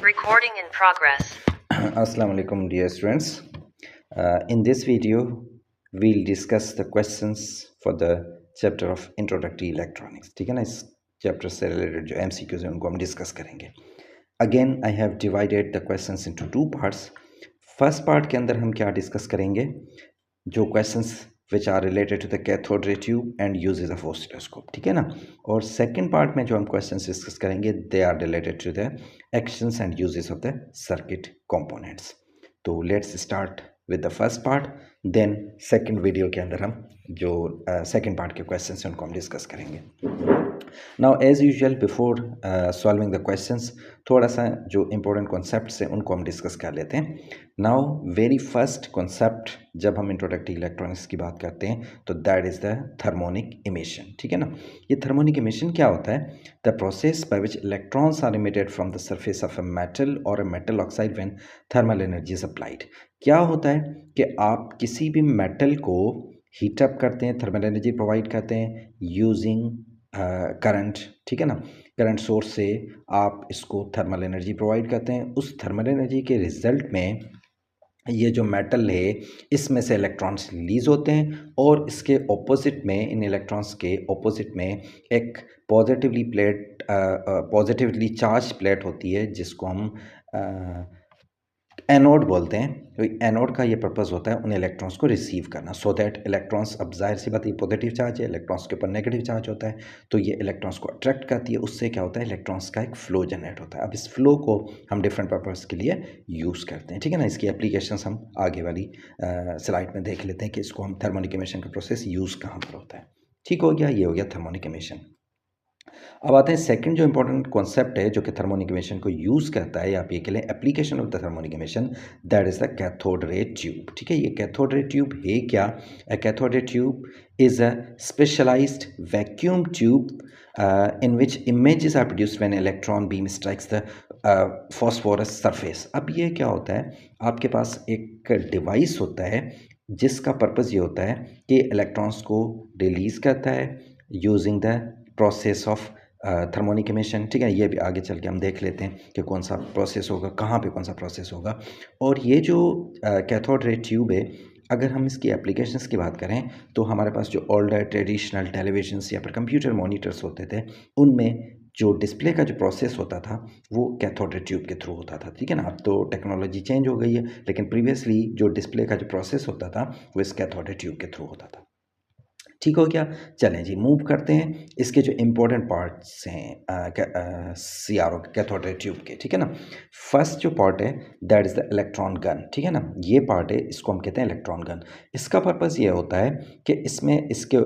Recording in progress. Assalamu alaikum dear students. In this video we'll discuss the questions for the chapter of introductory electronics. ठीक है ना, इस chapter से related जो MCQs हैं उनको हम डिस्कस करेंगे. Again I have divided the questions into two parts. First part के अंदर हम क्या डिस्कस करेंगे, जो questions which are related to the cathode ray tube and uses of oscilloscope, ठीक है ना. और सेकंड पार्ट में जो हम क्वेश्चंस डिस्कस करेंगे they are related to the actions and uses of the circuit components. तो let's start with the first part, then second video के अंदर हम जो सेकंड पार्ट के क्वेश्चंस हैं उनको हम डिस्कस करेंगे. Now as usual before solving the questions थोड़ा सा जो इम्पोर्टेंट कॉन्सेप्ट्स हैं उनको हम डिस्कस कर लेते हैं. नाउ वेरी फर्स्ट कॉन्सेप्ट जब हम इंट्रोडक्टरी इलेक्ट्रॉनिक्स की बात करते हैं तो that is the thermionic emission. ठीक है ना, ये थर्मोनिक इमिशन क्या होता है? The process by which electrons are emitted from the surface of a metal or a metal oxide when thermal energy is applied. क्या होता है कि आप किसी भी मेटल को हीटअप करते हैं, थर्मल एनर्जी प्रोवाइड करते हैं यूजिंग करंट. ठीक है ना, करंट सोर्स से आप इसको थर्मल एनर्जी प्रोवाइड करते हैं. उस थर्मल एनर्जी के रिजल्ट में ये जो मेटल है इसमें से इलेक्ट्रॉन्स रिलीज होते हैं और इसके ऑपोजिट में, इन इलेक्ट्रॉन्स के ऑपोजिट में एक पॉजिटिवली चार्ज प्लेट होती है जिसको हम एनोड बोलते हैं. तो एनोड का ये पर्पस होता है उन इलेक्ट्रॉन्स को रिसीव करना, सो दैट इलेक्ट्रॉन्स, अब जाहिर सी बात, ये पॉजिटिव चार्ज है, इलेक्ट्रॉन्स के ऊपर नेगेटिव चार्ज होता है तो ये इलेक्ट्रॉन्स को अट्रैक्ट करती है. उससे क्या होता है, इलेक्ट्रॉन्स का एक फ्लो जनरेट होता है. अब इस फ्लो को हम डिफरेंट पर्पस के लिए यूज़ करते हैं. ठीक है ना, इसकी एप्लीकेशंस हम आगे वाली स्लाइड में देख लेते हैं कि इसको हम थर्मोनिक इमिशन का प्रोसेस यूज़ कहाँ पर होता है. ठीक हो गया, ये हो गया थर्मोनिक इमिशन. अब आते हैं सेकंड जो इंपॉर्टेंट कॉन्सेप्ट है जो कि थर्मोनिक इमिशन को यूज़ करता है, आप ये कह लें application of the thermionic emission, that is the cathode ray tube. ठीक है, ये कैथोड रे ट्यूब है क्या? A cathode ray tube is a specialised vacuum tube in which images are produced when electron beam strikes the phosphorus surface. अब ये क्या होता है, आपके पास एक डिवाइस होता है जिसका पर्पज़ ये होता है कि इलेक्ट्रॉन्स को रिलीज़ करता है using the process of thermionic emission. ठीक है, ये भी आगे चल के हम देख लेते हैं कि कौन सा प्रोसेस होगा, कहाँ पे कौन सा प्रोसेस होगा. और ये जो कैथोड रे ट्यूब है, अगर हम इसकी एप्लीकेशंस की बात करें तो हमारे पास जो ओल्डर ट्रेडिशनल टेलीविजन्स या फिर कंप्यूटर मॉनिटर्स होते थे उनमें जो डिस्प्ले का जो प्रोसेस होता था वो कैथोड रे ट्यूब के थ्रू होता था. ठीक है ना, अब तो टेक्नोलॉजी चेंज हो गई है लेकिन प्रीवियसली जो डिस्प्ले का जो प्रोसेस होता था वो इस कैथोड रे ट्यूब के थ्रू होता था. ठीक हो गया, चलें जी मूव करते हैं इसके जो इम्पोर्टेंट पार्ट्स हैं CRO कैथोड रे ट्यूब के. ठीक है ना, फर्स्ट जो पार्ट है that is the electron gun. ठीक है ना, ये पार्ट है, इसको हम कहते हैं इलेक्ट्रॉन गन. इसका पर्पज़ ये होता है कि इसमें इसके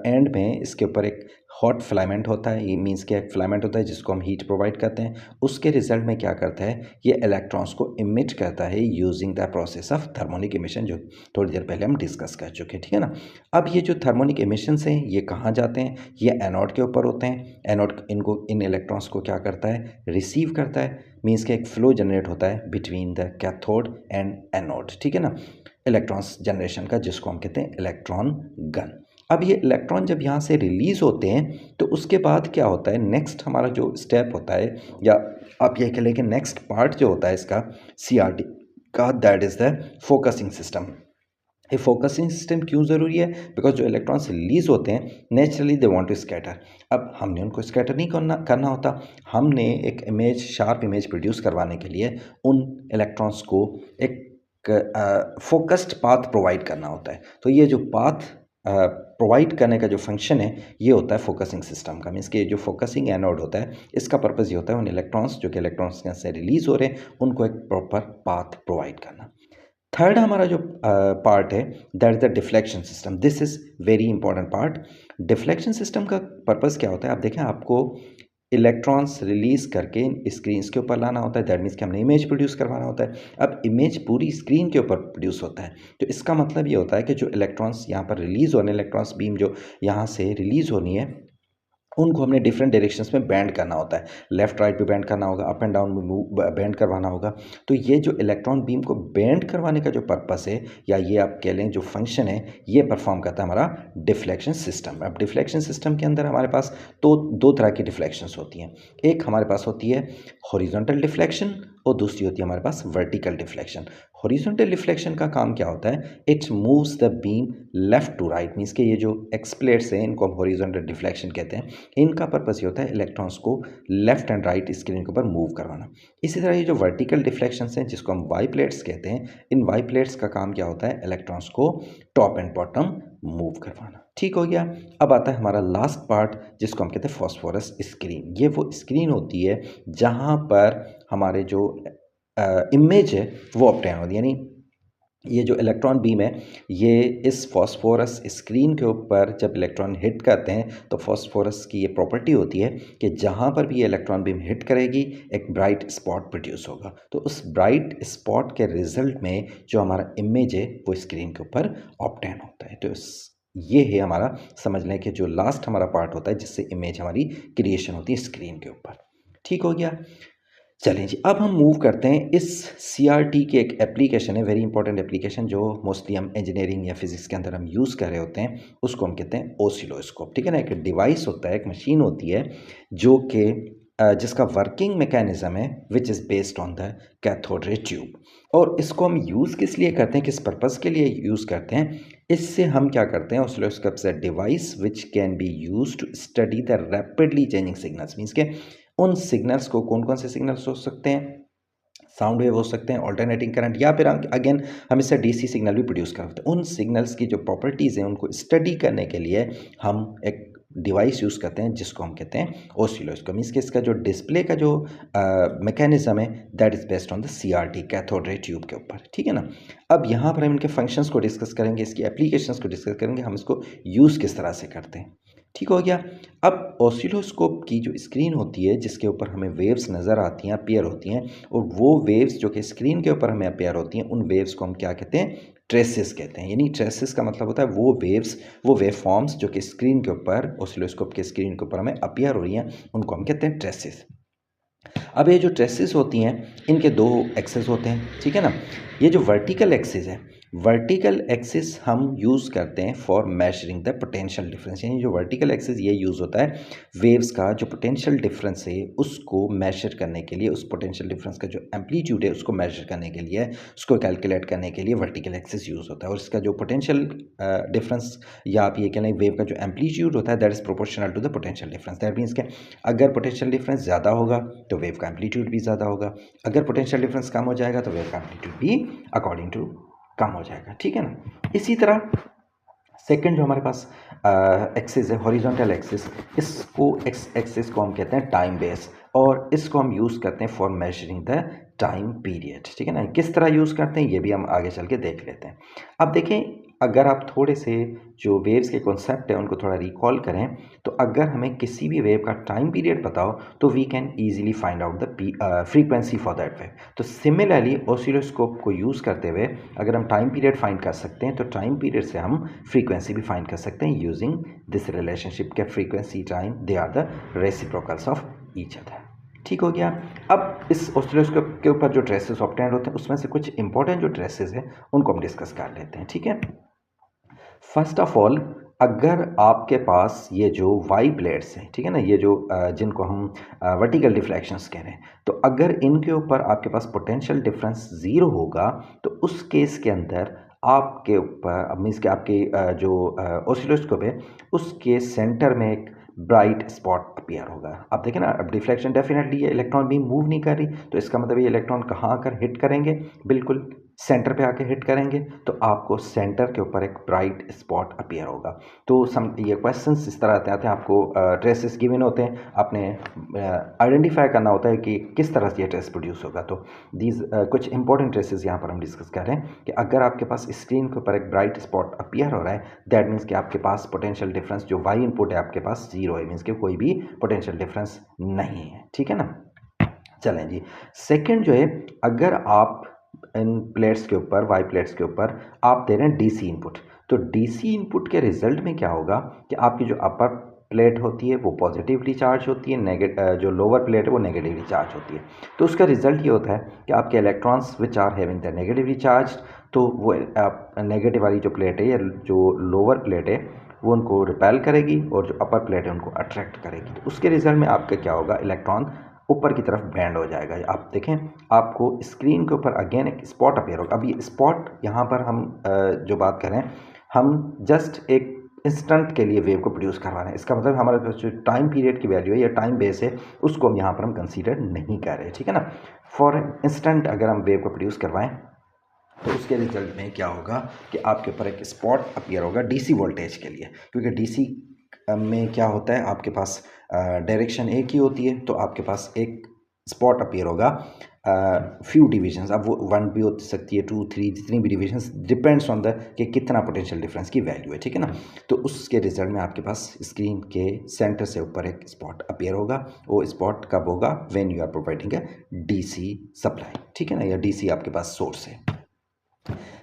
एंड में इसके ऊपर एक हॉट फिलामेंट होता है. ये मीन्स कि एक फिलामेंट होता है जिसको हम हीट प्रोवाइड करते हैं. उसके रिजल्ट में क्या करता है, ये इलेक्ट्रॉन्स को इमिट करता है using the process of thermionic emission, जो थोड़ी देर पहले हम डिस्कस कर चुके हैं. ठीक है ना, अब ये जो थर्मोनिक इमिशंस हैं ये कहाँ जाते हैं, ये एनोड के ऊपर होते हैं. एनोड इनको, इन इलेक्ट्रॉन्स को क्या करता है, रिसीव करता है. मीन्स कि एक फ्लो जनरेट होता है between the cathode and anode. ठीक है ना, इलेक्ट्रॉन्स जनरेशन का, जिसको हम कहते हैं इलेक्ट्रॉन गन. अब ये इलेक्ट्रॉन जब यहाँ से रिलीज़ होते हैं तो उसके बाद क्या होता है, नेक्स्ट हमारा जो स्टेप होता है, या आप ये कह लें कि नेक्स्ट पार्ट जो होता है इसका CRT का, that is the focusing system. ये फोकसिंग सिस्टम क्यों ज़रूरी है? बिकॉज जो इलेक्ट्रॉन्स रिलीज़ होते हैं naturally they want to scatter. अब हमने उनको स्कैटर नहीं करना होता, हमने एक इमेज, शार्प इमेज प्रोड्यूस करवाने के लिए उन इलेक्ट्रॉन्स को एक फोकस्ड पाथ प्रोवाइड करना होता है. तो ये जो पाथ प्रोवाइड करने का जो फंक्शन है ये होता है फोकसिंग सिस्टम का. मीन्स कि जो फोकसिंग एनोड होता है इसका पर्पज़ ये होता है उन इलेक्ट्रॉन्स जो कि इलेक्ट्रॉन्स से रिलीज़ हो रहे हैं उनको एक प्रॉपर पाथ प्रोवाइड करना. थर्ड हमारा जो पार्ट है that is the deflection system. This is very important part. Deflection system का पर्पज़ क्या होता है, आप देखें, आपको इलेक्ट्रॉन्स रिलीज़ करके स्क्रीन्स के ऊपर लाना होता है. दैट मीन्स कि हमने इमेज प्रोड्यूस करवाना होता है. अब इमेज पूरी स्क्रीन के ऊपर प्रोड्यूस होता है तो इसका मतलब ये होता है कि जो इलेक्ट्रॉन्स यहाँ पर रिलीज़ होने, इलेक्ट्रॉन्स बीम जो यहाँ से रिलीज़ होनी है उनको हमने डिफरेंट डायरेक्शंस में बैंड करना होता है. लेफ़्ट राइट भी बैंड करना होगा, अप एंड डाउन भी बैंड करवाना होगा. तो ये जो इलेक्ट्रॉन बीम को बैंड करवाने का जो पर्पस है, या ये आप कह लें जो फंक्शन है, ये परफॉर्म करता है हमारा डिफ्लेक्शन सिस्टम. अब डिफ्लेक्शन सिस्टम के अंदर हमारे पास तो दो तरह की डिफ्लेक्शंस होती हैं. एक हमारे पास होती है हॉरिजॉन्टल डिफ्लेक्शन और दूसरी होती है हमारे पास वर्टिकल डिफ्लेक्शन। हॉरिजॉन्टल डिफ्लेक्शन का काम क्या होता है, it moves the beam left to right, means के ये जो एक्स प्लेट्स हैं इनको हम हॉरिजॉन्टल डिफ्लेक्शन कहते हैं। इनका पर्पस ये होता है इलेक्ट्रॉन्स को लेफ्ट एंड राइट स्क्रीन के ऊपर मूव करवाना। इसी तरह ये जो वर्टिकल डिफ्लेक्शंस हैं जिसको हम वाई प्लेट्स कहते हैं, इन वाई प्लेट्स का काम क्या होता है, इलेक्ट्रॉन्स को टॉप एंड बॉटम मूव करवाना। ठीक हो गया। अब आता है हमारा लास्ट पार्ट जिसको हम कहते हैं फॉस्फोरस स्क्रीन। ये वो स्क्रीन होती है जहाँ पर हमारे जो इमेज है वो ऑब्टेन होती है, यानी ये जो इलेक्ट्रॉन बीम है ये इस फॉस्फोरस स्क्रीन के ऊपर जब इलेक्ट्रॉन हिट करते हैं तो फॉस्फोरस की ये प्रॉपर्टी होती है कि जहाँ पर भी ये इलेक्ट्रॉन बीम हिट करेगी एक ब्राइट स्पॉट प्रोड्यूस होगा। तो उस ब्राइट स्पॉट के रिजल्ट में जो हमारा इमेज है वो स्क्रीन के ऊपर ऑब्टेन होता है। तो ये है हमारा समझ लें कि जो लास्ट हमारा पार्ट होता है जिससे इमेज हमारी क्रिएशन होती है स्क्रीन के ऊपर। ठीक हो गया। चलें जी, अब हम मूव करते हैं इस CRT की एक एप्लीकेशन है, वेरी इंपॉर्टेंट एप्लीकेशन जो मोस्टली हम इंजीनियरिंग या फिजिक्स के अंदर हम यूज़ कर रहे होते हैं, उसको हम कहते हैं ओसिलोस्कोप। ठीक है ना, एक डिवाइस होता है, एक मशीन होती है जो कि जिसका वर्किंग मैकेनिज्म है which is based on the cathode ray tube. और इसको हम यूज़ किस लिए करते हैं, किस पर्पज़ के लिए यूज़ करते हैं, इससे हम क्या करते हैं, ओसिलोस्कोप से device which can be use to study the rapidly changing signals, means के उन सिग्नल्स को, कौन कौन से सिग्नल्स हो सकते हैं, साउंड वेव हो सकते हैं, ऑल्टरनेटिंग करंट, या फिर अगेन हम इससे DC सिग्नल भी प्रोड्यूस कर सकते हैं। उन सिग्नल्स की जो प्रॉपर्टीज़ हैं उनको स्टडी करने के लिए हम एक डिवाइस यूज़ करते हैं जिसको हम कहते हैं ओसिलोस्कोप। मीन्स कि इसका जो डिस्प्ले का जो मैकेनिज्म है that is based on the CRT, cathode ray tube के ऊपर। ठीक है ना। अब यहाँ पर हम इनके फंक्शंस को डिस्कस करेंगे, इसकी एप्लीकेशंस को डिस्कस करेंगे, हम इसको यूज़ किस तरह से करते हैं। ठीक हो गया। अब ऑसिलोस्कोप की जो स्क्रीन होती है जिसके ऊपर हमें वेव्स नज़र आती हैं, अपीयर होती हैं, और वो वेव्स जो कि स्क्रीन के ऊपर हमें अपीयर होती हैं उन वेव्स को हम क्या कहते हैं, ट्रेसेस कहते हैं। यानी ट्रेसेस का मतलब होता है वो वेव्स, वो वेव फॉर्म्स जो कि स्क्रीन के ऊपर, ऑसिलोस्कोप के स्क्रीन के ऊपर हमें अपीयर हो रही हैं, उनको हम कहते हैं ट्रेसेस। अब ये जो ट्रेसेस होती हैं इनके दो एक्सेस होते हैं। ठीक है ना। ये जो वर्टिकल एक्सिस है, वर्टिकल एक्सिस हम यूज़ करते हैं for measuring the potential difference. यानी जो वर्टिकल एक्सिस ये यूज़ होता है वेव्स का जो पोटेंशियल डिफरेंस है उसको मेजर करने के लिए, उस पोटेंशियल डिफरेंस का जो एम्पलीट्यूड है उसको मेजर करने के लिए, उसको कैलकुलेट करने के लिए वर्टिकल एक्सिस यूज़ होता है। और इसका जो पोटेंशियल डिफरेंस, या आप ये कह लें वेव का जो एम्पलीट्यूड होता है that is proportional to the potential difference. That means के अगर पोटेंशियल डिफरेंस ज़्यादा होगा तो वेव का एम्पलीट्यूड भी ज़्यादा होगा, अगर पोटेंशियल डिफरेंस कम हो जाएगा तो वेव का एम्पलीट्यूड भी अकॉर्डिंग टू कम हो जाएगा। ठीक है ना। इसी तरह सेकंड जो हमारे पास एक्सिस है, हॉरिजॉन्टल एक्सिस, इसको एक्सिस को हम कहते हैं टाइम बेस, और इसको हम यूज़ करते हैं for measuring the time period. ठीक है ना। किस तरह यूज़ करते हैं ये भी हम आगे चल के देख लेते हैं। अब देखें, अगर आप थोड़े से जो वेव्स के कॉन्सेप्ट है उनको थोड़ा रिकॉल करें, तो अगर हमें किसी भी वेव का टाइम पीरियड पता हो तो we can easily find out the frequency for that wave. तो सिमिलरली ऑसिलोस्कोप को यूज़ करते हुए अगर हम टाइम पीरियड फाइंड कर सकते हैं तो टाइम पीरियड से हम फ्रीक्वेंसी भी फाइंड कर सकते हैं यूजिंग दिस रिलेशनशिप के frequency time they are the reciprocals of each other. ठीक हो गया। अब इस ऑसिलोस्कोप के ऊपर जो ट्रेसेस ऑब्टेंड होते हैं उसमें से कुछ इंपॉर्टेंट जो ट्रेसेस हैं उनको हम डिस्कस कर लेते हैं। ठीक है। फर्स्ट ऑफ ऑल, अगर आपके पास ये जो वाई प्लेट्स हैं, ठीक है ना, ये जो जिनको हम वर्टिकल डिफ्लेक्शंस कह रहे हैं, तो अगर इनके ऊपर आपके पास पोटेंशियल डिफरेंस ज़ीरो होगा तो उस केस के अंदर आपके ऊपर मीन्स कि आपके जो ऑसिलोस्कोप है उसके सेंटर में एक ब्राइट स्पॉट अपीयर होगा। अब देखें ना, अब डिफ्लेक्शन डेफिनेटली ये इलेक्ट्रॉन बीम मूव नहीं कर रही, तो इसका मतलब ये इलेक्ट्रॉन कहाँ आकर हिट करेंगे, बिल्कुल सेंटर पे आके हिट करेंगे, तो आपको सेंटर के ऊपर एक ब्राइट स्पॉट अपीयर होगा। तो ये क्वेश्चंस इस तरह आते हैं, आपको ट्रेसेस गिवन होते हैं, आपने आइडेंटिफाई करना होता है कि किस तरह से ये ट्रेस प्रोड्यूस होगा। तो दीज कुछ इंपॉर्टेंट ट्रेसेस यहाँ पर हम डिस्कस कर रहे हैं कि अगर आपके पास स्क्रीन के ऊपर एक ब्राइट स्पॉट अपीयर हो रहा है दैट मीन्स कि आपके पास पोटेंशियल डिफरेंस जो वाई इनपुट है आपके पास जीरो है, मीन्स कि कोई भी पोटेंशियल डिफरेंस नहीं है। ठीक है ना। चलें जी, सेकंड जो है, अगर आप इन प्लेट्स के ऊपर, वाई प्लेट्स के ऊपर आप दे रहे हैं DC इनपुट, तो DC इनपुट के रिजल्ट में क्या होगा कि आपकी जो अपर प्लेट होती है वो पॉजिटिवली चार्ज होती है, जो लोअर प्लेट है वो नेगेटिवली चार्ज होती है। तो उसका रिजल्ट ये होता है कि आपके electrons which are having the negatively charge, तो वो नेगेटिव वाली जो प्लेट है या जो लोअर प्लेट है वो उनको रिपेल करेगी और जो अपर प्लेट है उनको अट्रैक्ट करेगी। तो उसके रिजल्ट में आपका क्या होगा, इलेक्ट्रॉन ऊपर की तरफ बैंड हो जाएगा। आप देखें, आपको स्क्रीन के ऊपर अगेन एक स्पॉट अपीयर होगा। अब ये स्पॉट यहाँ पर हम जो बात करें, हम जस्ट एक इंस्टेंट के लिए वेव को प्रोड्यूस करवा रहे हैं। इसका मतलब हमारे पास जो टाइम पीरियड की वैल्यू है या टाइम बेस है, उसको हम यहाँ पर हम कंसीडर नहीं कर रहे, ठीक है ना। फॉर इंस्टेंट अगर हम वेव को प्रोड्यूस करवाएं तो उसके रिजल्ट में क्या होगा कि आपके ऊपर एक स्पॉट अपीयर होगा डीसी वोल्टेज के लिए, क्योंकि डीसी में क्या होता है, आपके पास डायरेक्शन एक ही होती है, तो आपके पास एक स्पॉट अपीयर होगा फ्यू डिविजन्स। अब वो 1 भी हो सकती है, 2, 3, जितनी भी डिविजन्स, डिपेंड्स ऑन द कि कितना पोटेंशियल डिफरेंस की वैल्यू है, ठीक है ना। तो उसके रिजल्ट में आपके पास स्क्रीन के सेंटर से ऊपर एक स्पॉट अपीयर होगा। वो स्पॉट कब होगा? When you are providing a DC supply, ठीक है ना, या डीसी आपके पास सोर्स है।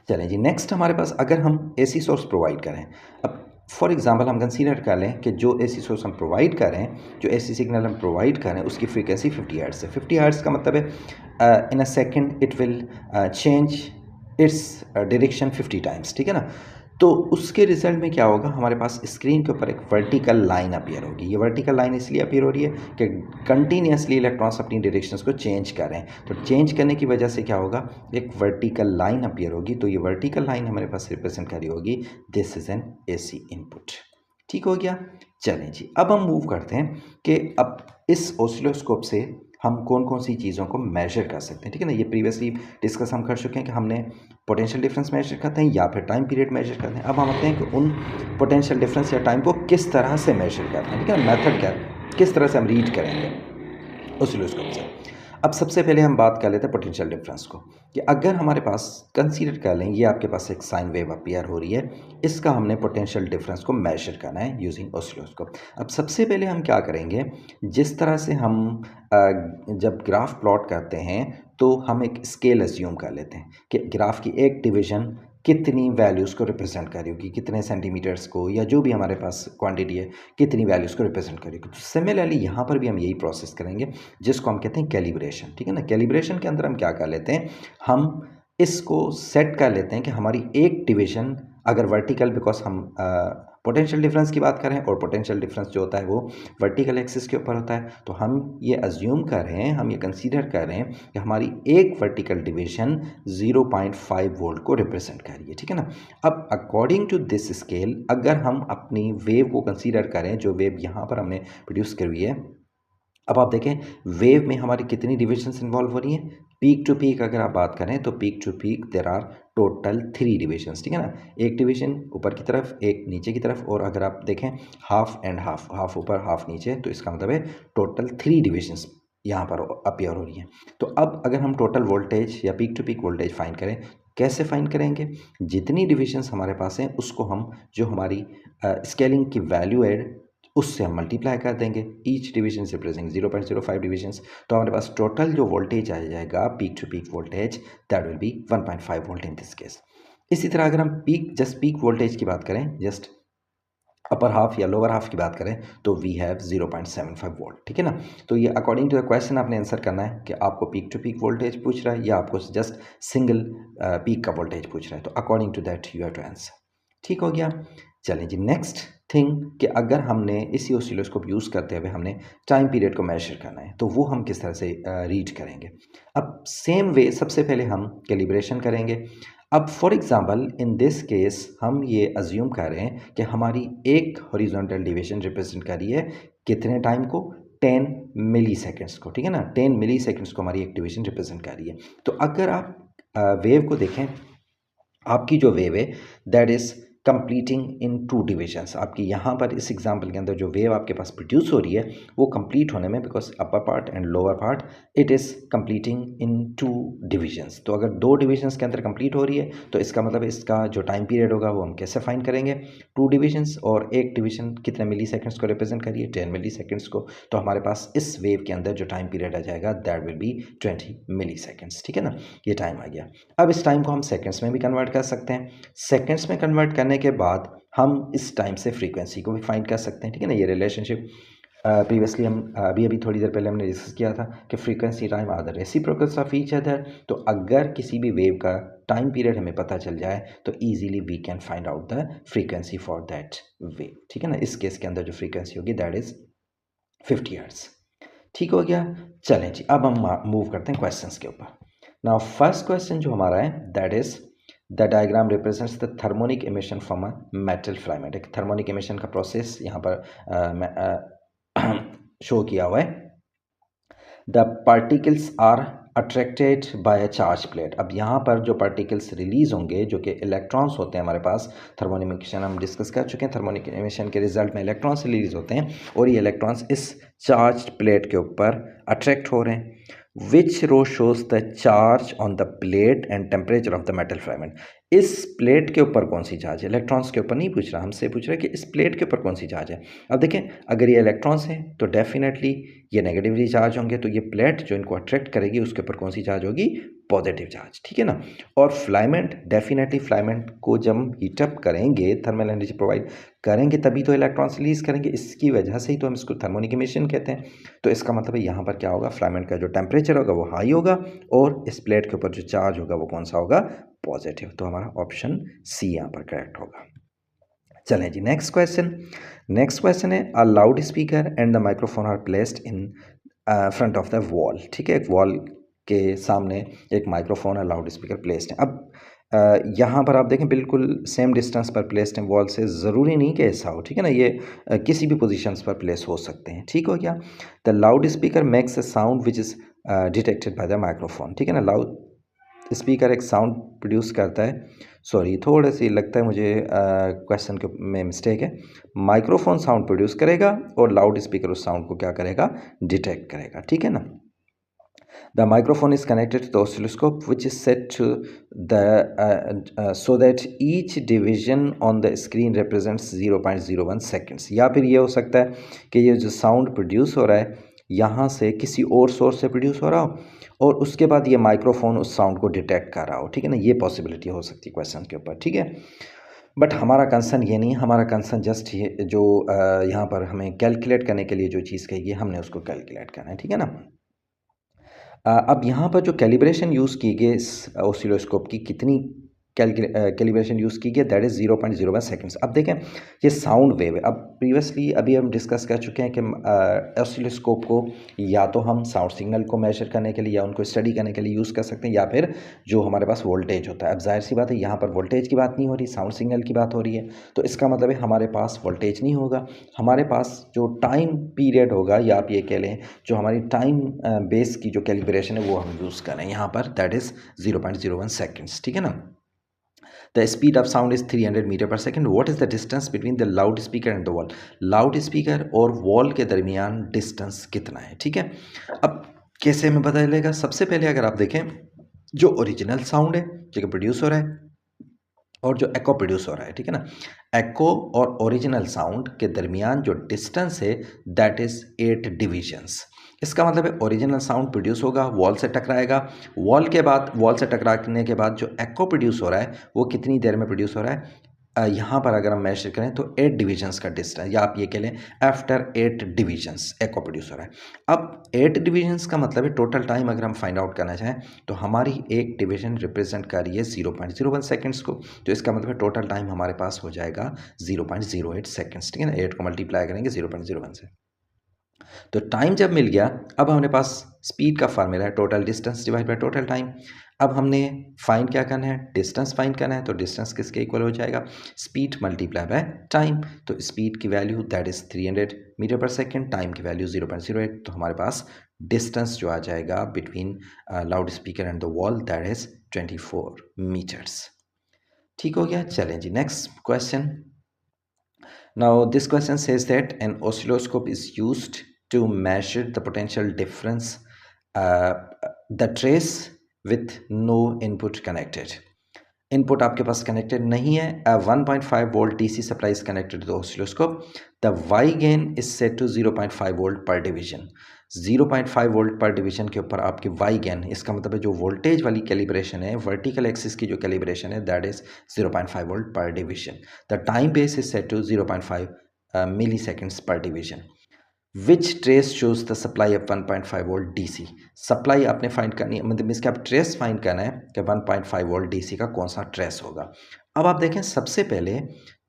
चलें जी, नेक्स्ट हमारे पास अगर हम एसी सोर्स प्रोवाइड करें, अब फॉर एग्जांपल हम कंसीडर कर लें कि जो एसी सोर्स हम प्रोवाइड कर रहे हैं, जो एसी सिग्नल हम प्रोवाइड कर रहे हैं, उसकी फ्रीक्वेंसी 50 हर्ट्ज़ है। 50 हर्ट्ज़ का मतलब है in a second it will change its direction 50 times, ठीक है ना। तो उसके रिजल्ट में क्या होगा, हमारे पास स्क्रीन के ऊपर एक वर्टिकल लाइन अपीयर होगी। ये वर्टिकल लाइन इसलिए अपीयर हो रही है कि कंटिन्यूसली इलेक्ट्रॉन्स अपनी डायरेक्शंस को चेंज कर रहे हैं। तो चेंज करने की वजह से क्या होगा, एक वर्टिकल लाइन अपीयर होगी। तो ये वर्टिकल लाइन हमारे पास रिप्रेजेंट करी होगी, this is an AC input. ठीक हो गया। चलें जी, अब हम मूव करते हैं कि अब इस ऑसिलोस्कोप से हम कौन कौन सी चीज़ों को मेजर कर सकते हैं, ठीक है ना। ये प्रीवियसली डिस्कस हम कर चुके हैं कि हमने पोटेंशियल डिफरेंस मेजर करते हैं या फिर टाइम पीरियड मेजर करते हैं। अब हम आते हैं कि उन पोटेंशियल डिफरेंस या टाइम को किस तरह से मेजर करते हैं, ठीक है ना। मेथड क्या, किस तरह से हम रीड करेंगे ऑसिलोस्कोप से। अब सबसे पहले हम बात कर लेते हैं पोटेंशियल डिफरेंस को, कि अगर हमारे पास कंसीडर कर लें, ये आपके पास एक साइन वेव अपीयर हो रही है, इसका हमने पोटेंशियल डिफरेंस को मेजर करना है यूजिंग ऑसिलोस्कोप। अब सबसे पहले हम क्या करेंगे, जिस तरह से हम जब ग्राफ प्लॉट करते हैं तो हम एक स्केल अज्यूम कर लेते हैं कि ग्राफ की एक डिवीज़न कितनी वैल्यूज़ को रिप्रेजेंट कर रही होगी, कितने सेंटीमीटर्स को, या जो भी हमारे पास क्वांटिटी है, कितनी वैल्यूज़ को रिप्रेजेंट करेगी। तो सिमिलरली यहाँ पर भी हम यही प्रोसेस करेंगे, जिसको हम कहते हैं कैलिब्रेशन, ठीक है ना। कैलिब्रेशन के अंदर हम क्या कर लेते हैं, हम इसको सेट कर लेते हैं कि हमारी एक डिवीज़न अगर वर्टिकल, बिकॉज हम पोटेंशियल डिफरेंस की बात करें और पोटेंशियल डिफरेंस जो होता है वो वर्टिकल एक्सिस के ऊपर होता है, तो हम ये अज्यूम कर रहे हैं, हम ये कंसीडर कर रहे हैं कि हमारी एक वर्टिकल डिवीजन 0.5 वोल्ट को रिप्रेजेंट कर रही है, ठीक है ना। अब अकॉर्डिंग टू दिस स्केल अगर हम अपनी वेव को कंसीडर करें, जो वेव यहाँ पर हमने प्रोड्यूस करी है, अब आप देखें वेव में हमारी कितनी डिविजन्स इन्वॉल्व हो रही हैं। पीक टू पीक अगर आप बात करें तो peak to peak there are total 3 divisions, ठीक है ना। एक डिवीजन ऊपर की तरफ, एक नीचे की तरफ, और अगर आप देखें हाफ एंड हाफ, हाफ ऊपर हाफ नीचे, तो इसका मतलब है टोटल 3 डिविजन्स यहाँ पर अपीयर हो रही हैं। तो अब अगर हम टोटल वोल्टेज या peak to peak voltage find करें, कैसे फाइंड करेंगे, जितनी डिविजन्स हमारे पास हैं उसको हम, जो हमारी स्केलिंग की वैल्यू है उससे हम मल्टीप्लाई कर देंगे। ईच डिवीजन से प्रेजेंट 0.05 डिविजन्स, तो हमारे पास टोटल जो वोल्टेज आ जाएगा peak to peak voltage, that will be 1.5 volt in this case. इसी तरह अगर हम पीक वोल्टेज की बात करें, जस्ट अपर हाफ या लोअर हाफ की बात करें, तो वी हैव 0.75 वोल्ट, ठीक है ना। तो ये अकॉर्डिंग टू द क्वेश्चन आपने आंसर करना है कि आपको पीक टू पीक वोल्टेज पूछ रहा है या आपको जस्ट सिंगल पीक का वोल्टेज पूछ रहा है, तो according to that you have to answer. ठीक हो गया। चलें जी, नेक्स्ट थिंग कि अगर हमने इसी ऑसिलोस्कोप यूज़ करते हुए हमने टाइम पीरियड को मेजर करना है, तो वो हम किस तरह से रीड करेंगे। अब सेम वे सबसे पहले हम कैलिब्रेशन करेंगे। अब for example in this case हम ये अज्यूम कर रहे हैं कि हमारी एक हॉरिजॉन्टल डिवीजन रिप्रेजेंट कर रही है कितने टाइम को, 10 मिली सेकेंड्स को, ठीक है ना। 10 मिली सेकेंड्स को हमारी एक डिवीजन रिप्रेजेंट कर रही है। तो अगर आप वेव को देखें, आपकी जो वेव है that is completing in 2 divisions. आपकी यहाँ पर इस एग्जांपल के अंदर जो वेव आपके पास प्रोड्यूस हो रही है वो कंप्लीट होने में, because upper part and lower part it is completing in 2 divisions. तो अगर 2 डिविजन्स के अंदर कंप्लीट हो रही है तो इसका मतलब इसका जो टाइम पीरियड होगा वो हम कैसे फाइंड करेंगे, 2 डिविजन्स और एक डिवीजन कितने मिली सेकेंड्स को रिप्रेजेंट करिए, 10 मिली सेकेंड्स को। तो हमारे पास इस वेव के अंदर जो टाइम पीरियड आ जाएगा that will be 20 milliseconds, ठीक है ना। ये टाइम आ गया। अब इस टाइम को हम सेकेंड्स में भी कन्वर्ट कर सकते हैं। सेकेंड्स में कन्वर्ट करने के बाद हम इस टाइम से फ्रीक्वेंसी को भी फाइंड कर सकते हैं, ठीक है ना। ये रिलेशनशिप प्रीवियसली हम अभी थोड़ी देर पहले हमने डिस्कस किया था कि frequency time are the reciprocals of each other. तो अगर किसी भी वेव का टाइम पीरियड हमें पता चल जाए तो easily we can find out the frequency for that wave, ठीक है ना। इस केस के अंदर जो फ्रीक्वेंसी होगी दैट इज 50 हर्ट्ज। ठीक हो गया। चलें जी, अब हम मूव करते हैं क्वेश्चंस के ऊपर। नाउ फर्स्ट क्वेश्चन जो हमारा है that is the diagram represents the thermionic emission from a metal filament. एक थर्मोनिक एमिशन का प्रोसेस यहाँ पर शो किया हुआ है। The particles are attracted by a charge plate. अब यहाँ पर जो पार्टिकल्स रिलीज होंगे जो कि इलेक्ट्रॉन्स होते हैं हमारे पास, थर्मोनिक एमिशन हम डिस्कस कर चुके हैं, थर्मोनिक एमिशन के रिजल्ट में इलेक्ट्रॉन्स रिलीज होते हैं और ये इलेक्ट्रॉन्स इस चार्ज प्लेट के ऊपर अट्रैक्ट हो रहे हैं। Which row shows the charge on the plate and temperature of the metal filament. इस प्लेट के ऊपर कौन सी चार्ज है, इलेक्ट्रॉन्स के ऊपर नहीं पूछ रहा, हमसे पूछ रहा है कि इस प्लेट के ऊपर कौन सी चार्ज है। अब देखें, अगर ये इलेक्ट्रॉन्स हैं तो डेफिनेटली ये नेगेटिवली चार्ज होंगे, तो ये प्लेट जो इनको अट्रैक्ट करेगी उसके ऊपर कौन सी चार्ज होगी, पॉजिटिव चार्ज, ठीक है ना। और फिलामेंट, डेफिनेटली फिलामेंट को जब हम हीटअप करेंगे, थर्मल एनर्जी प्रोवाइड करेंगे, तभी तो इलेक्ट्रॉन्स रिलीज करेंगे, इसकी वजह से ही तो हम इसको थर्मोनिक एमिशन कहते हैं। तो इसका मतलब है यहाँ पर क्या होगा, फिलामेंट का जो टेम्परेचर होगा वो हाई होगा और इस प्लेट के ऊपर जो चार्ज होगा वो कौन सा होगा, पॉजिटिव। तो हमारा ऑप्शन सी यहाँ पर करेक्ट होगा। चलें जी, नेक्स्ट क्वेश्चन। नेक्स्ट क्वेश्चन है a loudspeaker and the microphone are placed in front of the wall. ठीक है, एक वॉल के सामने एक माइक्रोफोन और लाउड स्पीकर प्लेस्ड है। अब यहाँ पर आप देखें बिल्कुल सेम डिस्टेंस पर प्लेस्ड हैं वॉल से, ज़रूरी नहीं कि ऐसा हो, ठीक है ना, ये किसी भी पोजीशंस पर प्लेस हो सकते हैं। ठीक हो गया। The loud speaker makes a sound which is detected by the microphone. ठीक है ना, लाउड स्पीकर एक साउंड प्रोड्यूस करता है, सॉरी थोड़ा सी लगता है मुझे क्वेश्चन के में मिस्टेक है, माइक्रोफोन साउंड प्रोड्यूस करेगा और लाउड स्पीकर उस साउंड को क्या करेगा, डिटेक्ट करेगा। ठीक है ना। The microphone is connected to the oscilloscope which is set to the so that each division on the screen represents 0.01 seconds। या फिर ये हो सकता है कि ये जो साउंड प्रोड्यूस हो रहा है यहाँ से किसी और सोर्स से प्रोड्यूस हो रहा हो और उसके बाद ये माइक्रोफोन उस साउंड को डिटेक्ट कर रहा हो। ठीक है ना, ये पॉसिबिलिटी हो सकती है क्वेश्चन के ऊपर। ठीक है, बट हमारा कंसर्न ये नहीं, हमारा कंसर्न जस्ट ये जो यहाँ पर हमें कैलकुलेट करने के लिए जो चीज़ कही है हमने उसको कैलकुलेट करना है। ठीक है ना। अब यहाँ पर जो कैलिब्रेशन यूज़ की गई इस ऑसिलोस्कोप की, कितनी कैलिब्रेशन यूज़ की गई, दैट इज़ 0.01 सेकेंड्स। अब देखें ये साउंड वेव है। अब प्रीवियसली अभी हम डिस्कस कर चुके हैं कि ऑसिलोस्कोप को या तो हम साउंड सिग्नल को मेजर करने के लिए या उनको स्टडी करने के लिए यूज़ कर सकते हैं, या फिर जो हमारे पास वोल्टेज होता है। अब जाहिर सी बात है यहाँ पर वोल्टेज की बात नहीं हो रही, साउंड सिग्नल की बात हो रही है, तो इसका मतलब है हमारे पास वोल्टेज नहीं होगा, हमारे पास जो टाइम पीरियड होगा, या आप ये कह लें जो हमारी टाइम बेस की जो कैलिब्रेशन है वो हम यूज़ करें यहाँ पर, दैट इज़ 0.01 सेकेंड्स। ठीक है ना। The speed of sound is 300 meter per second. What is the distance between the loudspeaker and the wall? Loud speaker और वॉल के दरमियान डिस्टेंस कितना है। ठीक है, अब कैसे हमें पता चलेगा, सबसे पहले अगर आप देखें जो ओरिजिनल साउंड है जो कि प्रोड्यूस हो रहा है और जो एको प्रोड्यूस हो रहा है, ठीक है ना, एको और ओरिजिनल साउंड के दरमियान जो डिस्टेंस है दैट इज़ 8 डिविजन्स। इसका मतलब है ओरिजिनल साउंड प्रोड्यूस होगा, वॉल से टकराएगा, वॉल के बाद, वॉल से टकराने के बाद जो एको प्रोड्यूस हो रहा है वो कितनी देर में प्रोड्यूस हो रहा है, यहाँ पर अगर हम मेजर करें तो 8 डिविजन्स का डिस्टेंस, या आप ये कह लें आफ्टर 8 डिविजन्स एको प्रोड्यूस हो रहा है। अब 8 डिविजन्स का मतलब है टोटल टाइम अगर हम फाइंड आउट करना चाहें तो हमारी एक डिवीजन रिप्रेजेंट कर रही है 0.01 सेकेंड्स को, तो इसका मतलब है टोटल टाइम हमारे पास हो जाएगा 0.08 सेकेंड्स। ठीक है ना, 8 को मल्टीप्लाई करेंगे 0.01 से, तो टाइम जब मिल गया, अब हमारे पास स्पीड का फार्मूला है total distance divide by total time. अब हमने फाइंड क्या करना है, डिस्टेंस फाइंड करना है, तो डिस्टेंस किसके इक्वल हो जाएगा, स्पीड मल्टीप्लाई बाय टाइम। तो स्पीड की value that is 300 meter per second, time की वैल्यू 0.08, तो हमारे पास डिस्टेंस जो आ जाएगा between loudspeaker and the wall that is 24 meters. ठीक हो गया। चलें जी, next question. Now, this question says that an oscilloscope is used to measure the potential difference, uh, the trace with no input connected. Input आपके पास connected नहीं है, 1.5 volt DC supply is connected to the oscilloscope, the Y gain is set to 0.5 volt per division. 0.5 volt per division के ऊपर आपकी Y gain, इसका मतलब है जो वोल्टेज वाली कैलिब्रेशन है, वर्टिकल एक्सिस की जो कैलिब्रेशन है that is 0.5 volt per division. The time base is set to 0.5 milliseconds per division. Which trace shows the supply of 1.5 volt DC. Supply आपने फाइंड करनी है, मतलब इसका आप ट्रेस फाइंड करना है कि 1.5 वोल्ट डीसी का कौन सा ट्रेस होगा। अब आप देखें सबसे पहले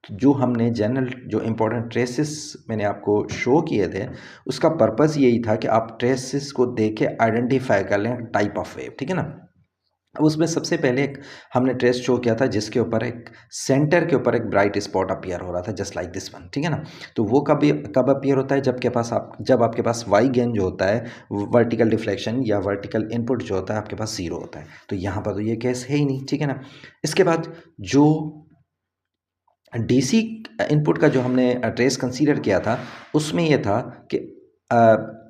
जो हमने जनरल जो इम्पोर्टेंट ट्रेसेस मैंने आपको शो किए थे, उसका पर्पस यही था कि आप ट्रेसेस को देख के आइडेंटिफाई कर लें टाइप ऑफ वेव, ठीक है ना। अब उसमें सबसे पहले एक हमने ट्रेस शो किया था जिसके ऊपर एक सेंटर के ऊपर एक ब्राइट स्पॉट अपीयर हो रहा था, जस्ट लाइक दिस वन, ठीक है ना। तो वो कब अपीयर होता है, जब आपके पास वाई गेन जो होता है, वर्टिकल डिफ्लेक्शन या वर्टिकल इनपुट जो होता है आपके पास ज़ीरो होता है। तो यहाँ पर तो ये केस है ही नहीं, ठीक है ना। इसके बाद जो डीसी इनपुट का जो हमने ट्रेस कंसीडर किया था, उसमें ये था कि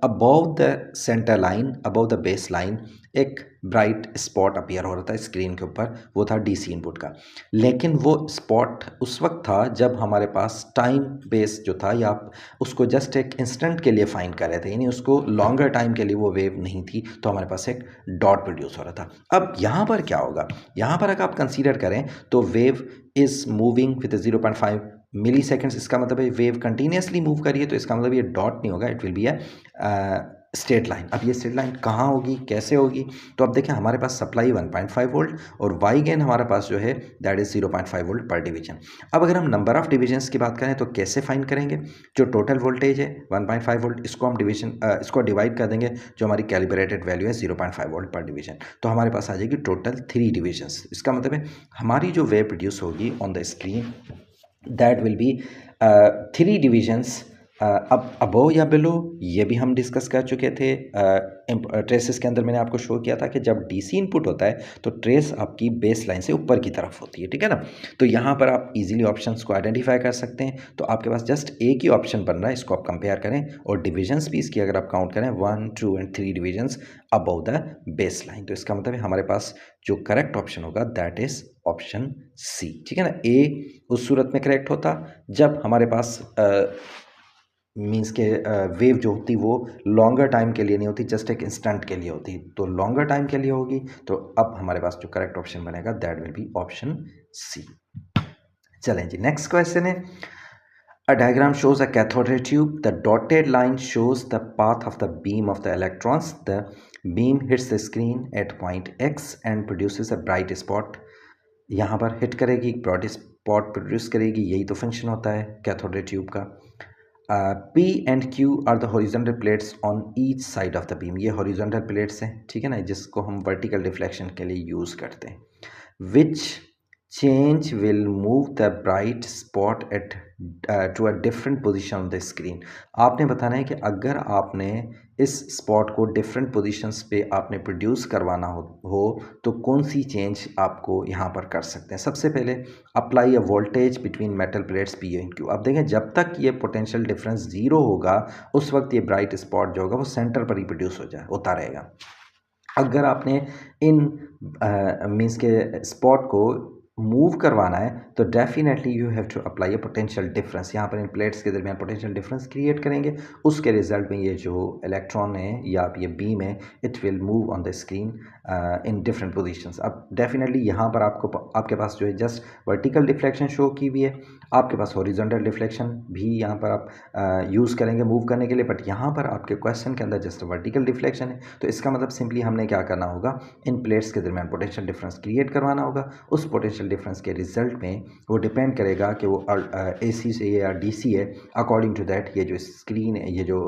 above the centre line, above the base line एक ब्राइट स्पॉट अपीयर हो रहा था स्क्रीन के ऊपर, वो था डीसी इनपुट का। लेकिन वो स्पॉट उस वक्त था जब हमारे पास टाइम बेस जो था, या आप उसको जस्ट एक इंस्टेंट के लिए फाइंड कर रहे थे, यानी उसको लॉन्गर टाइम के लिए वो वेव नहीं थी, तो हमारे पास एक डॉट प्रोड्यूस हो रहा था। अब यहाँ पर क्या होगा, यहाँ पर अगर आप कंसीडर करें तो wave is moving with 0.5 milliseconds, इसका मतलब है वेव कंटिन्यूसली मूव करिए, तो इसका मतलब ये डॉट नहीं होगा, it will be a straight line. अब ये स्ट्रेट लाइन कहाँ होगी, कैसे होगी, तो अब देखें हमारे पास सप्लाई 1.5 वोल्ट और वाई गेन हमारे पास जो है that is 0.5 volt per division. अब अगर हम नंबर ऑफ डिविजन्स की बात करें तो कैसे फाइंड करेंगे, जो टोटल वोल्टेज है 1.5 वोल्ट, इसको हम इसको डिवाइड कर देंगे जो हमारी कैलिब्रेटेड वैल्यू है 0.5 वोल्ट पर डिवीजन, तो हमारे पास आ जाएगी टोटल 3 डिविजन्स। इसका मतलब है हमारी जो वेव प्रोड्यूस होगी on the screen that will B 3 divisions अब अबव या बिलो, ये भी हम डिस्कस कर चुके थे। ट्रेसेस के अंदर मैंने आपको शो किया था कि जब डीसी इनपुट होता है तो ट्रेस आपकी बेस लाइन से ऊपर की तरफ होती है, ठीक है ना। तो यहाँ पर आप इजीली ऑप्शंस को आइडेंटिफाई कर सकते हैं। तो आपके पास जस्ट एक ही ऑप्शन बन रहा है, इसको आप कंपेयर करें और डिविजन्स भी इसकी अगर आप काउंट करें 1, 2 and 3 divisions above the base line, तो इसका मतलब है हमारे पास जो करेक्ट ऑप्शन होगा दैट इज़ ऑप्शन सी, ठीक है ना। ए उस सूरत में करेक्ट होता जब हमारे पास मीन्स के वेव जो होती वो लॉन्गर टाइम के लिए नहीं होती, जस्ट एक इंस्टेंट के लिए होती, तो लॉन्गर टाइम के लिए होगी। तो अब हमारे पास जो करेक्ट ऑप्शन बनेगा that will be option C. चलें जी, नेक्स्ट क्वेश्चन है A diagram shows a cathode ray tube. The dotted line shows the path of the beam of the electrons. The beam hits the screen at point X and produces a bright spot. यहाँ पर hit करेगी, bright spot produce करेगी, यही तो function होता है cathode ray tube का। P and Q are the horizontal plates on each side of the beam, ये हॉरिजॉन्टल प्लेट्स हैं, ठीक है ना, जिसको हम वर्टिकल डिफ्लेक्शन के लिए यूज़ करते हैं। Which change will move the bright spot at to a different position on the screen. आपने बताना है कि अगर आपने इस स्पॉट को डिफरेंट पोजीशंस पे आपने प्रोड्यूस करवाना हो तो कौन सी चेंज आपको यहाँ पर कर सकते हैं। सबसे पहले apply a voltage between metal plates P and Q. अब देखें जब तक ये पोटेंशियल डिफरेंस ज़ीरो होगा उस वक्त ये ब्राइट स्पॉट जो होगा वो सेंटर पर ही प्रोड्यूस होता रहेगा। अगर आपने इन मीन्स के स्पॉट को मूव करवाना है तो definitely you have to apply a potential difference. यहाँ पर इन प्लेट्स के दरमियान पोटेंशियल डिफरेंस क्रिएट करेंगे, उसके रिजल्ट में ये जो इलेक्ट्रॉन है या आप ये बीम है it will move on the screen in different positions. अब डेफिनेटली यहाँ पर आपके पास जो है जस्ट वर्टिकल डिफ्लेक्शन शो की हुई है, आपके पास हॉरिजॉन्टल डिफ्लेक्शन भी यहाँ पर आप यूज़ करेंगे मूव करने के लिए, बट यहाँ पर आपके क्वेश्चन के अंदर जस्ट वर्टिकल डिफ्लेक्शन है। तो इसका मतलब सिंपली हमने क्या करना होगा, इन प्लेट्स के दरमियान पोटेंशियल डिफरेंस क्रिएट करवाना होगा। उस पोटेंशियल डिफरेंस के रिजल्ट में वो डिपेंड करेगा कि वो AC से या DC है। अकॉर्डिंग टू दैट ये जो स्क्रीन है, ये जो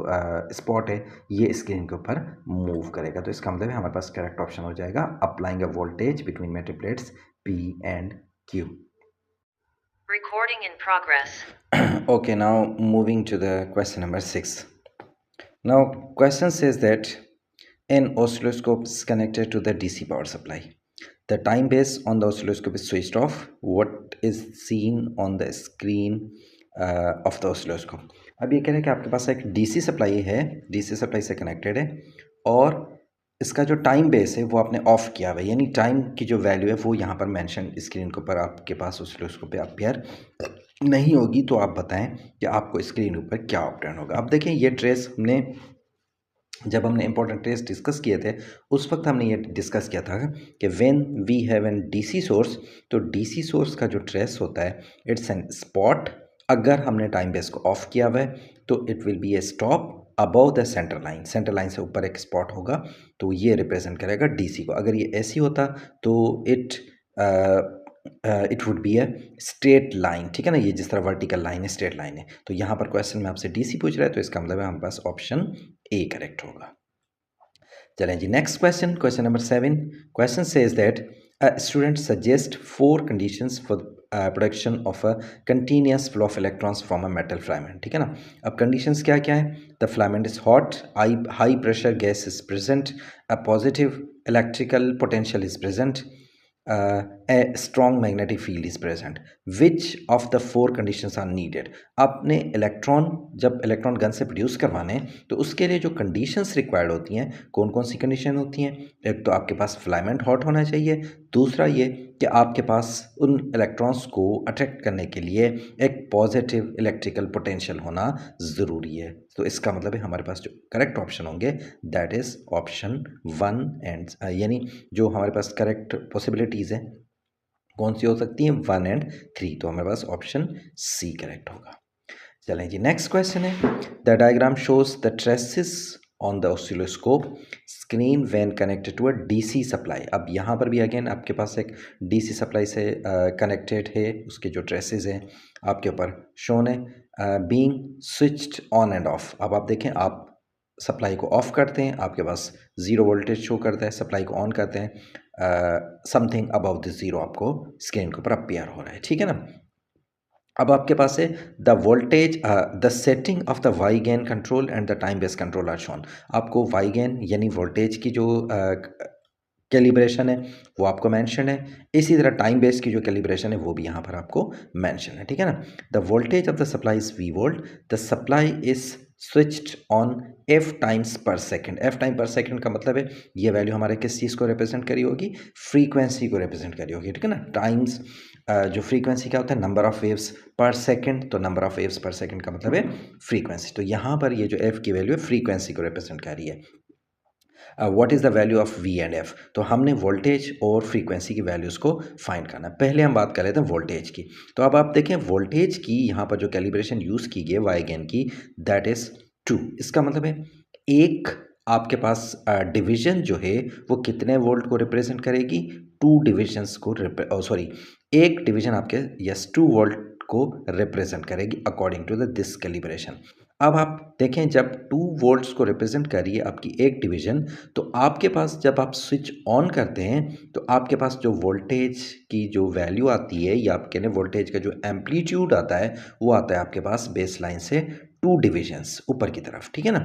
स्पॉट है ये स्क्रीन के ऊपर मूव करेगा। तो इसका मतलब हमारे पास करेक्ट ऑप्शन हो जाएगा applying a voltage between metal plates P and Q। Recording in progress. Okay, now moving to the question number 6. Now question says that an oscilloscope is connected to the DC power supply. The time base on the oscilloscope is switched off. What is seen on the screen of the oscilloscope? अब ये कह रहे हैं कि आपके पास एक DC supply है, DC supply से कनेक्टेड है और इसका जो टाइम बेस है वो आपने ऑफ किया हुआ है, यानी टाइम की जो वैल्यू है वो यहाँ पर मेंशन स्क्रीन के ऊपर आपके पास oscilloscope पे अपीयर नहीं होगी। तो आप बताएं कि आपको स्क्रीन ऊपर क्या ऑप्टेन होगा। अब देखें ये ट्रेस जब हमने इंपॉर्टेंट ट्रेस डिस्कस किए थे उस वक्त हमने ये डिस्कस किया था कि when we have an DC source, तो DC सोर्स का जो ट्रेस होता है इट्स एन स्पॉट। अगर हमने टाइम बेस को ऑफ किया हुआ है तो it will be A stop above the centre line, centre line से ऊपर एक स्पॉट होगा, तो ये रिप्रेजेंट करेगा DC को। अगर ये ऐसी होता तो it it would be a straight line, ठीक है ना, ये जिस तरह वर्टिकल लाइन है स्ट्रेट लाइन है। तो यहाँ पर क्वेश्चन में आपसे डीसी पूछ रहा है, तो इसका मतलब है हमारे पास ऑप्शन ए करेक्ट होगा। चलें जी, next question, question number 7। Question says that a student suggest 4 conditions for production of a continuous flow of electrons from a metal filament, ठीक है ना। अब कंडीशंस क्या क्या है? The filament is hot, high pressure gas is present, a positive electrical potential is present, a strong magnetic field is present. Which of the four conditions are needed? आपने electron, जब electron gun से produce करवाने हैं तो उसके लिए जो conditions required होती हैं, कौन कौन सी कंडीशन होती हैं? एक तो आपके पास फिलामेंट हॉट होना चाहिए, दूसरा ये कि आपके पास उन इलेक्ट्रॉन्स को अट्रैक्ट करने के लिए एक पॉजिटिव इलेक्ट्रिकल पोटेंशियल होना ज़रूरी है। तो इसका मतलब है हमारे पास जो करेक्ट ऑप्शन होंगे दैट इज़ ऑप्शन 1 एंड यानी जो हमारे पास करेक्ट पॉसिबिलिटीज़ हैं कौन सी हो सकती हैं? 1 एंड 3। तो हमारे पास ऑप्शन सी करेक्ट होगा। चलें जी, नेक्स्ट क्वेश्चन है, the diagram shows the traces on the oscilloscope screen when connected to a DC supply. अब यहाँ पर भी अगेन आपके पास एक डीसी सप्लाई से कनेक्टेड है, उसके जो ट्रेसेस हैं आपके ऊपर शोन है, being switched on end of. अब आप देखें, आप सप्लाई को ऑफ करते हैं, आपके पास ज़ीरो वोल्टेज शो करता है, सप्लाई को ऑन करते हैं, समथिंग अबाउट दिस ज़ीरो आपको स्क्रीन के ऊपर अपीयर हो रहा है, ठीक है ना। अब आपके पास है the voltage, the setting of the Y gain control and the time based control are shown. आपको वाई गेन यानी वोल्टेज की जो कैलिब्रेशन है वो आपको मेंशन है, इसी तरह टाइम बेस्ड की जो कैलिब्रेशन है वो भी यहाँ पर आपको मेंशन है, ठीक है ना। The voltage of the supply is V volt, the supply is switched on F times पर सेकेंड। एफ टाइम पर सेकेंड का मतलब है ये वैल्यू हमारे किस चीज़ को रिप्रेजेंट करी होगी? फ्रीक्वेंसी को रिप्रेजेंट करी होगी, ठीक है ना। टाइम्स जो फ्रीक्वेंसी क्या होता है? नंबर ऑफ वेव्स पर सेकंड, तो नंबर ऑफ वेव्स पर सेकंड का मतलब है फ्रीक्वेंसी। तो यहाँ पर ये जो एफ की वैल्यू है फ्रीक्वेंसी को रिप्रेजेंट कर रही है। What is the value of V and F? तो हमने वोल्टेज और फ्रीक्वेंसी की वैल्यूज़ को फाइंड करना है। पहले हम बात कर रहे थे वोल्टेज की, तो अब आप देखें वोल्टेज की यहाँ पर जो कैलिब्रेशन यूज़ की गई है वाई गेन की, दैट इज़ 2। इसका मतलब है एक आपके पास डिवीजन जो है वो कितने वोल्ट को रिप्रेजेंट करेगी? 2 डिविजन्स को सॉरी, एक डिवीजन आपके 2 वोल्ट को रिप्रेजेंट करेगी according to the this calibration. अब आप देखें, जब 2 वोल्ट्स को रिप्रेजेंट कर रही है आपकी एक डिवीजन, तो आपके पास जब आप स्विच ऑन करते हैं तो आपके पास जो वोल्टेज की जो वैल्यू आती है या आप कह लें वोल्टेज का जो एम्पलीट्यूड आता है वो आता है आपके पास बेस लाइन से 2 डिविजन्स ऊपर की तरफ, ठीक है ना।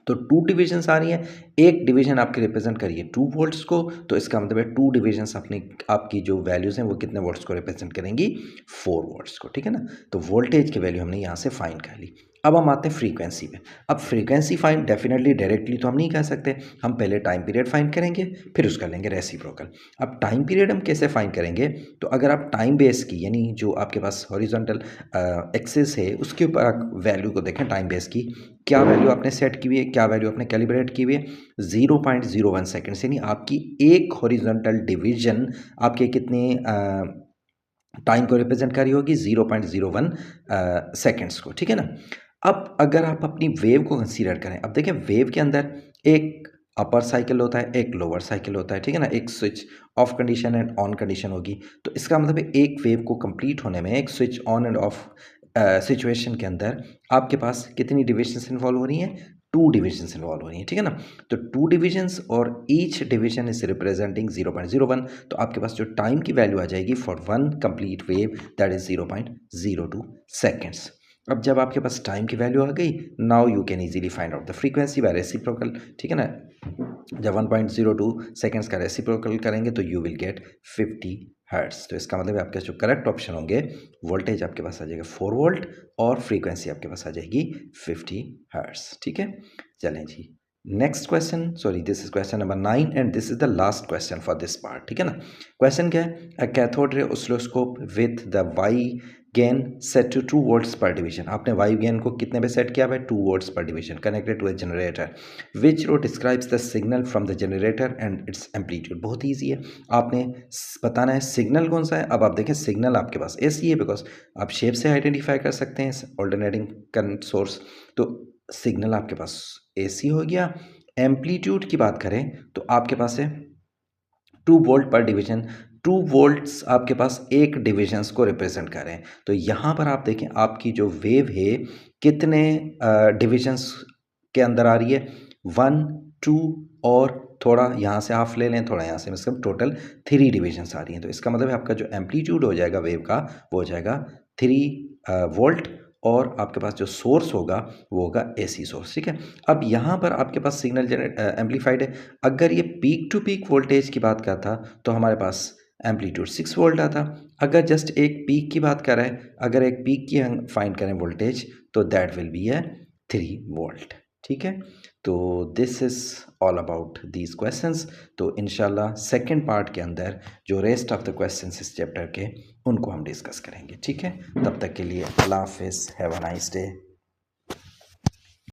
तो 2 डिविजन्स आ रही हैं, एक डिवीजन आपकी रिप्रेजेंट करिए 2 वोल्ट्स को, तो इसका मतलब है 2 डिविजन्स अपनी आपकी जो वैल्यूज़ हैं वो कितने वोल्ट्स को रिप्रेजेंट करेंगी? 4 वोल्ट्स को, ठीक है ना। तो वोल्टेज की वैल्यू हमने यहाँ से फाइंड कर ली। अब हम आते हैं फ्रीक्वेंसी पे। अब फ्रीक्वेंसी फाइंड डेफिनेटली डायरेक्टली तो हम नहीं कर सकते, हम पहले टाइम पीरियड फाइंड करेंगे फिर उसका लेंगे रेसिप्रोकल। अब टाइम पीरियड हम कैसे फाइंड करेंगे? तो अगर आप टाइम बेस की यानी जो आपके पास हॉरिजॉन्टल एक्सिस है उसके ऊपर आप वैल्यू को देखें टाइम बेस की, क्या वैल्यू आपने सेट की हुई है, क्या वैल्यू आपने कैलिब्रेट की हुई है? 0.01 सेकेंड्स, यानी आपकी एक हॉरिजॉन्टल डिवीजन आपके कितने टाइम को रिप्रेजेंट कर रही होगी? 0.01 सेकेंड्स को, ठीक है ना। अब अगर आप अपनी वेव को कंसीडर करें, अब देखें वेव के अंदर एक अपर साइकिल होता है, एक लोअर साइकिल होता है, ठीक है ना। एक switch off condition and on condition होगी, तो इसका मतलब है एक वेव को कंप्लीट होने में एक switch on end of situation के अंदर आपके पास कितनी डिविजन्स इन्वॉल्व हो रही हैं? 2 डिविजन्स इन्वॉल्व हो रही हैं, ठीक है ना। तो 2 डिविजन्स और ईच डिवीजन इज रिप्रेजेंटिंग 0.01, तो आपके पास जो टाइम की वैल्यू आ जाएगी for one complete wave that is 0.02 seconds. अब जब आपके पास टाइम की वैल्यू आ गई, now you can easily find out the frequency by reciprocal, ठीक है ना। जब 1.02 सेकेंड्स का रेसिप्रोकल करेंगे तो यू विल गेट 50 हर्ट्स। तो इसका मतलब है आपके जो करेक्ट ऑप्शन होंगे, वोल्टेज आपके पास आ जाएगा 4 वोल्ट और फ्रीक्वेंसी आपके पास आ जाएगी 50 हर्ट्स, ठीक है। चलें जी, next question, sorry this is question number 9 and this is the last question for this part, ठीक है ना। क्वेश्चन क्या है? A cathode ray oscilloscope with the Y gain set to 2 volts per division. आपने वाई गेन को कितने पे set किया है? 2 volts per division, connected to a generator which row describes the signal from the generator and its amplitude. बहुत easy है, आपने बताना है सिग्नल कौन सा है। अब आप देखें सिग्नल आपके पास ऐसी है, बिकॉज आप शेप से आइडेंटिफाई कर सकते हैं ऑल्टरनेटिंग करंट सोर्स। तो सिग्नल आपके पास एसी हो गया। एम्पलीट्यूड की बात करें तो आपके पास है 2 वोल्ट पर डिवीजन, 2 वोल्ट्स आपके पास एक डिविजन्स को रिप्रेजेंट कर रहे हैं। तो यहाँ पर आप देखें आपकी जो वेव है कितने डिविजन्स के अंदर आ रही है, 1, 2 और थोड़ा यहाँ से हाफ ले लें, थोड़ा यहाँ से, मतलब टोटल 3 डिविजन्स आ रही हैं। तो इसका मतलब है आपका जो एम्पलीट्यूड हो जाएगा वेव का वो हो जाएगा 3 वोल्ट, और आपके पास जो सोर्स होगा वो होगा AC सोर्स, ठीक है। अब यहाँ पर आपके पास सिग्नल एम्पलीफाइड है। अगर ये पीक टू पीक वोल्टेज की बात करता तो हमारे पास एम्पलीट्यूड 6 वोल्ट आता। अगर जस्ट एक पीक की बात कर रहे हैं, अगर एक पीक की हम फाइंड करें वोल्टेज, तो दैट विल बी है 3 वोल्ट, ठीक है। तो this is all about these questions. तो इंशाल्लाह सेकंड पार्ट के अंदर जो रेस्ट ऑफ द क्वेश्चंस इस चैप्टर के उनको हम डिस्कस करेंगे, ठीक है। तब तक के लिए अल्लाह हाफिज़, हैव अ नाइस डे।